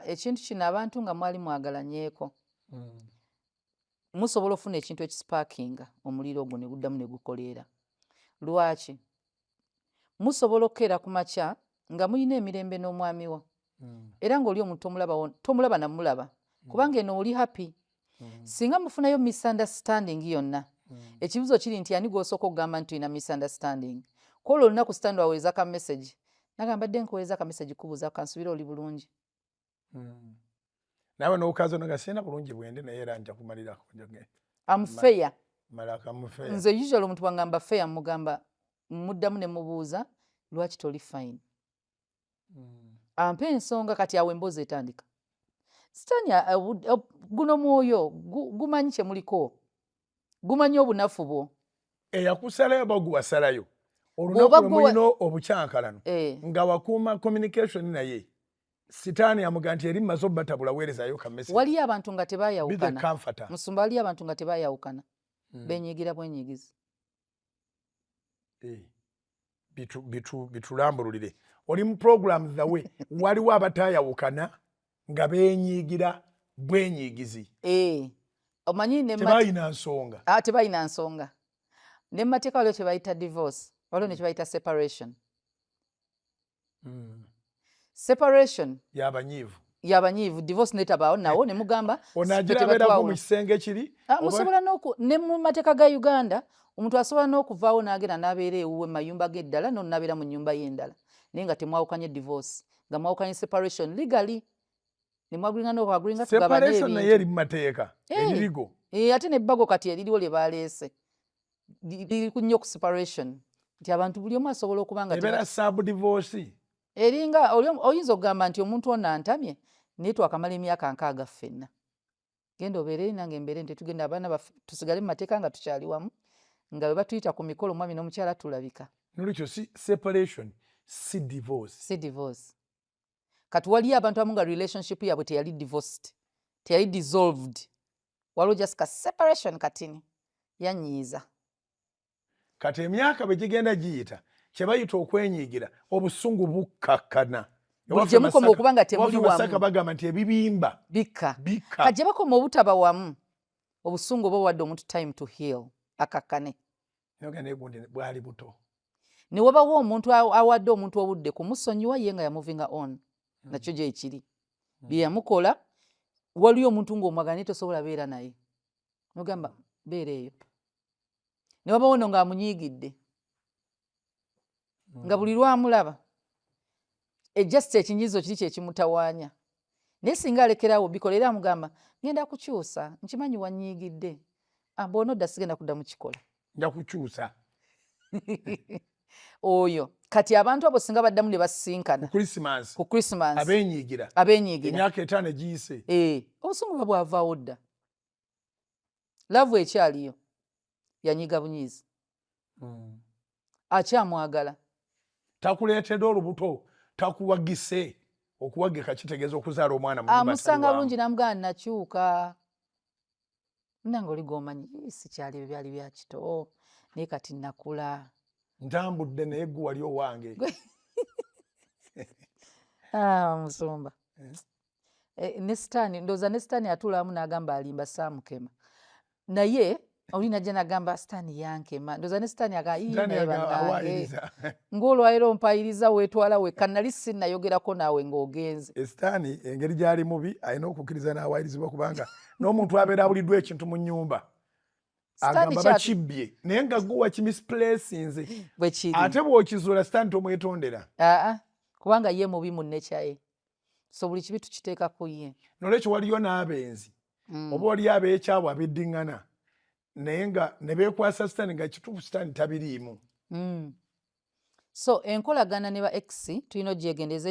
ekintu kino abantu nga mwali mwagalanyeeko musobola ofuna ekintu ekisparkinga omuliro ogwo ne guddamu ne gukoleera. Lwaki? Musobola okukeera ku makya nga muyina emirembe n'omwami wo era ng'oli omuntu tomulaba namulaba kubanga eno oli happy. Singa mufunayo misunderstanding yonna, ekibuzo kiri nti ani gw'osooka okugamba nti tulina misunderstanding? Kwolwo olunaku stand waweereza ka message nagamba badde nkuweereza ka message kubuuza kansubira oli bulungi. Nawe n'okaza nga sina bulungi bwendi naye era nja kumalirako. I'm fair. Malaka mu fair. Nze usually omuntu bwangamba fair mugamba muddamu ne mubuuza lwaki toli fine. Ampa ensonga kati awo emboozi etandika. Sitania guno mwoyo gumanyi kye muliko, gumanyi obunafu bwo. Eyakusalayo baguwasalayo olunaku lwe mulina obukyankalano nga wakuuma communication naye sitaani amuga nti eri mmaze obbatabula weerezayo ka message. Waliyo abantu nga tebaayawukana. Musumba waliyo abantu nga tebaayawukana. Benyigira bwenyigizi. Bitulambululire. Oli mu program zawe waliwo abataayawukana nga benyigira bwenyigizi. Omanyi tebayina nsonga. Tebayina nsonga. Ne mu mateeka waliwo kye bayita divorce, waliwo ne kye bayita separation. Separation yabanyiivu, divorce netabaawo nawo ne mugamba onagira abeerako mu kisenge kiri. Musobola ne mu mateeka ga Uganda omuntu asobola n'okuvaawo n'agenda n'abeera ewuwe mu mayumba g'eddala n'onabeera mu nnyumba y'endala naye nga temwawukanye divorce, nga mwawukanye separation legally. Ne mwagulinga n'obwagulinga tugabane ebintu. Separation naye eri mu mateeka eririgo. Ate n'ebbago kati eririwo lye baleese liri nnyo ku separation nti abantu buli omu asobola okuba nga ebeera sub divorce. Eringa oyinza okugamba nti omuntu ono antamye naye twakamala emyaka 60 ffenna. Genda obeere nange mbeere nti tugenda abaana baffe tusigale mu mateeka nga tukyali wamu nga bwe batuyita ku mikolo mwami n'omukyala tulabika. Nolikyo si separation si divorce. Si divorce. Kati waliyo abantu abamu nga relationship yabwe teyali divorced, teyali dissolved. Waliwo just ka separation katini yanyiiza. Kati emyaka bwe gigenda giyita kye bayita okwenyigira obusungu bukkakkana. Gye mukoma okuba nga temuli wamu. Basaka bagamba nti ebibimba bikka. Kajja bakoma obutaba wamu obusungu oba wadde omuntu time to heal akakkane. Nogende gundi bwali buto. Ne wabawo omuntu awadde omuntu obudde kumusonyiwa ye nga yamuvinga on. Nakyo gye kiri. Bye yamukola waliyo omuntu ng'omwagala tosobola beera naye. Nogamba beera eyo. Ne wabawo ono ng'amunyiigidde. Nga buli lwamulaba just ekinyizo kiri kye kimutawaanya. Naye singa alekerawo bikola era amugamba ngenda kukyusa nkimanyi wanyiigidde. Bw'ona odda sigenda kudda mu kikola. Nja kukyusa. Oyo kati abantu abo singa baddamu ne basisinkana ku Christmas abeenyiigira emyaka 5 egiyise obusungu bwa bwavaawo dda. Laavu ekyaliyo yanyiga bunyiizi. Akyamwagala. Takuleetedde olubuto takuwagise. Okuwagika kitegeeza okuzaala omwana mu nyumba. Amusanga bulungi n'amugamba nakyuka. Nange oli g'omanyi sikyali ebyo byali bya kito naye kati nakula. Ntambudde naye ggwe wali owange. Musumba. Ne sitaani ndowooza ne sitaani atuula wamu n'agamba alimba saamukema. Naye oli najja n'agamba sitaani yankema. Ndowooza ne sitaani agamba ng'olwaliro ompayiriza weetwala wekka nali sinnayogerako naawe ng'ogenze. Sitaani engeri gy'ali mubi alina okukkiriza n'awayirizibwa kubanga n'omuntu abeera abuliddwa ekintu mu nnyumba. Agamba bakibbye naye nga gwe wakimisplacinze ate bw'okizuula sitaani tomwetondera. Kubanga ye mubi mu nekyaye. So buli kibi tukiteeka ku ye. Nolwekyo waliyo n'abenzi oba waliyo ab'ekyabu ab'eddiŋŋana naye nga ne beekwasa sitaani nga kituufu sitaani tabiriimu. So enkolagana ne ba X tulina ogyegendeza